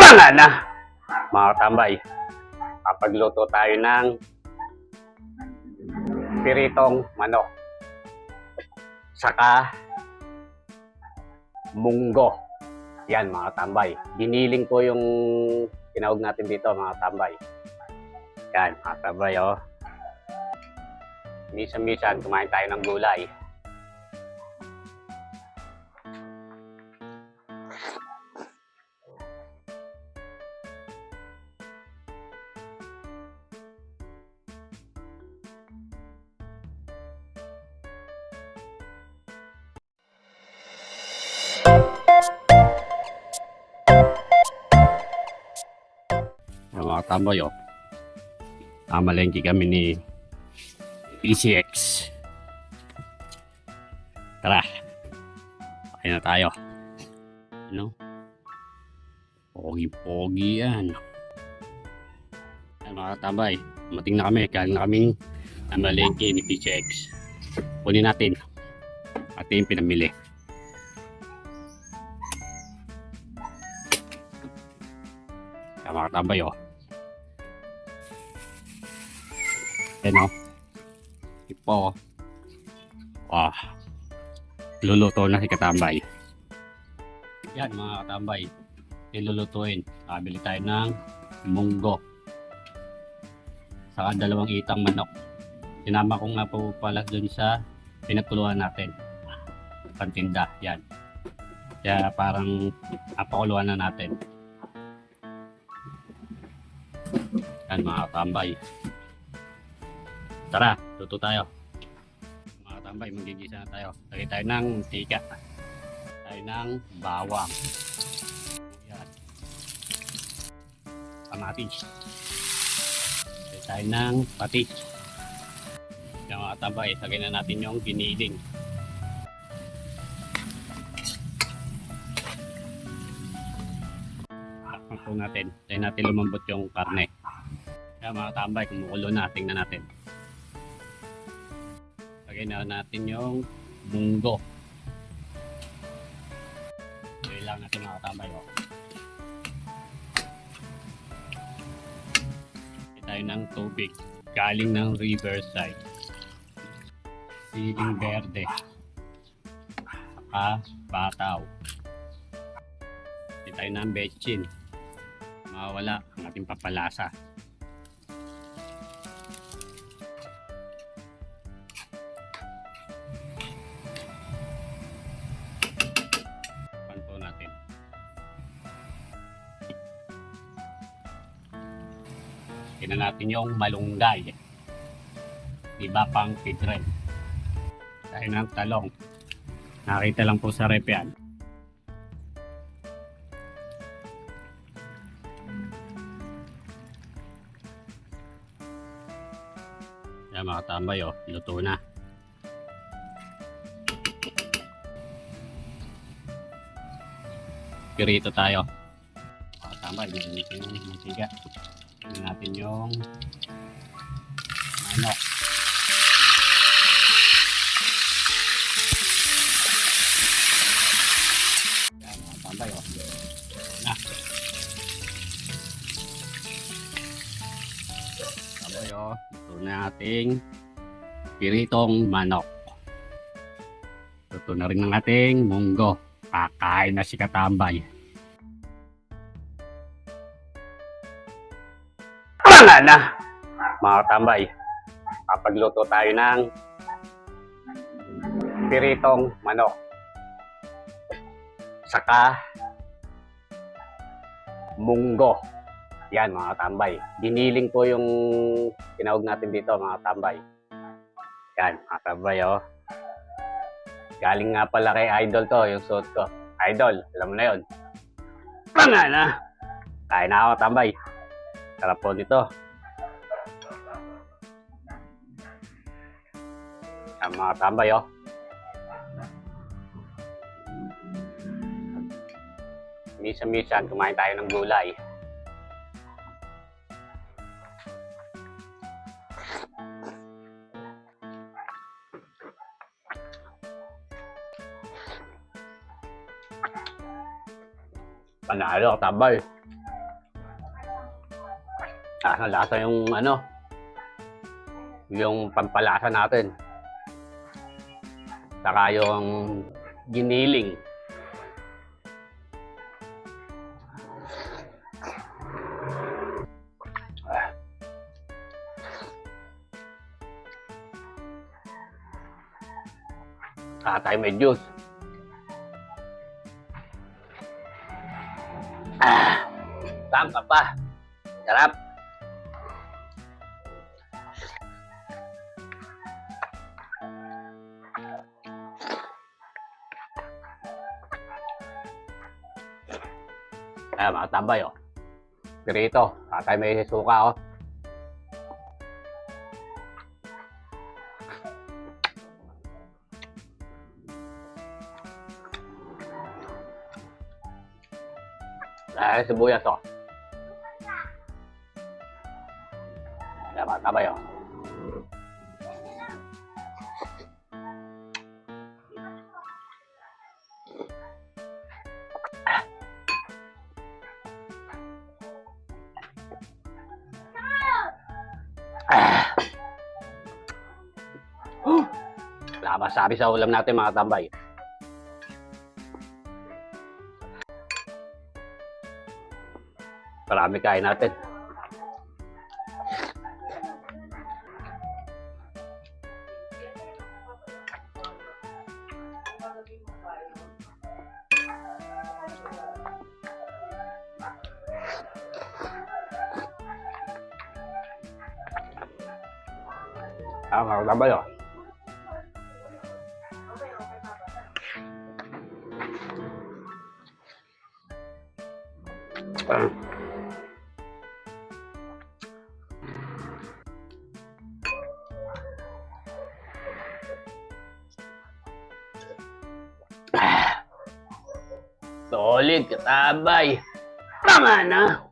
Tama na, mga tambay. Papagluto tayo ng piritong manok. Saka munggo. Yan, mga tambay. Giniling ko yung tinawag natin dito, mga tambay. Yan, mga tambay, oh. Minsan-minsan, kumain tayo ng gulay. Mga tambay, oh. Amalengke kami ni PCX. Tara. Okay na tayo. Ano? Pogi-pogi yan. Ay, mga tambay. Mating na kami. Galing na kaming amalengke ni PCX. Kunin natin. Ating pinamili. Ay, mga tambay, oh. Yan, oh. Ipo. Wah. Luluto na si Katambay. Yan, mga Katambay. Ilulutuin. Kabili tayo ng munggo. Saka 2 itang manok. Sinama ko nga po pala dun sa pinagkuluan natin. Pantinda. Yan. Kaya parang napakuluan na natin. Yan, mga Katambay. Tara, luto tayo. Mga tambay, magigisa na tayo. Lagay tayo ng mantika. Tayo ng bawang. Yan. Kamatis. Lagay tayo ng patis. Yan, mga tambay, lagay na natin yung giniling. Hakpan po natin. Tayo natin lumambot yung karne. Yan, mga tambay, kumukulo na. Tingnan natin. Lagay na natin yung munggo. Lagay lang natin, mga katambay, oh. Lagay tayo ng tubig. Galing ng Riverside. Siling verde. Saka bataw. Lagay tayo ng betchin. Mawala ang ating papalasa. Tingnan natin yung malunggay. Iba pang pidren. Tayo ng talong. Nakita lang po sa rep yan. Yan, mga tambay, oh. Luto na. Pirito tayo. Mga tambay, nalinis yung mantika. Tingnan natin yung manok. Yan, mga tambay, oh. Na. Tambay, oh. Ito na ating piritong manok. Ito na rin ang ating munggo. Kakain na si Katambay. Tama na, mga Katambay. Papagluto tayo ng piritong manok. Saka munggo. Yan, mga Katambay. Giniling ko yung tinawag natin dito, mga Katambay. Yan, mga Katambay, oh. Galing nga pala kay Idol to, yung suot ko. Idol, alam mo na yun. Tama na. Kain na ako, Katambay. Sarap po nito. Ang mga tambay, oh. Minsan-minsan, kumain tayo ng gulay. Panalo, Katambay. Lasa yung ano, yung pampalasa natin. Saka yung giniling. Tayo may juice. Saan ka pa? Sarap. Mga tambay, oh. Pirito. Tayo may suka, oh. Sibuyas, oh. Mga tambay, oh. Wala masabi sa ulam natin, mga tambay. Marami kain natin. Mga tambay, oh. Solid, katabay. Tama na.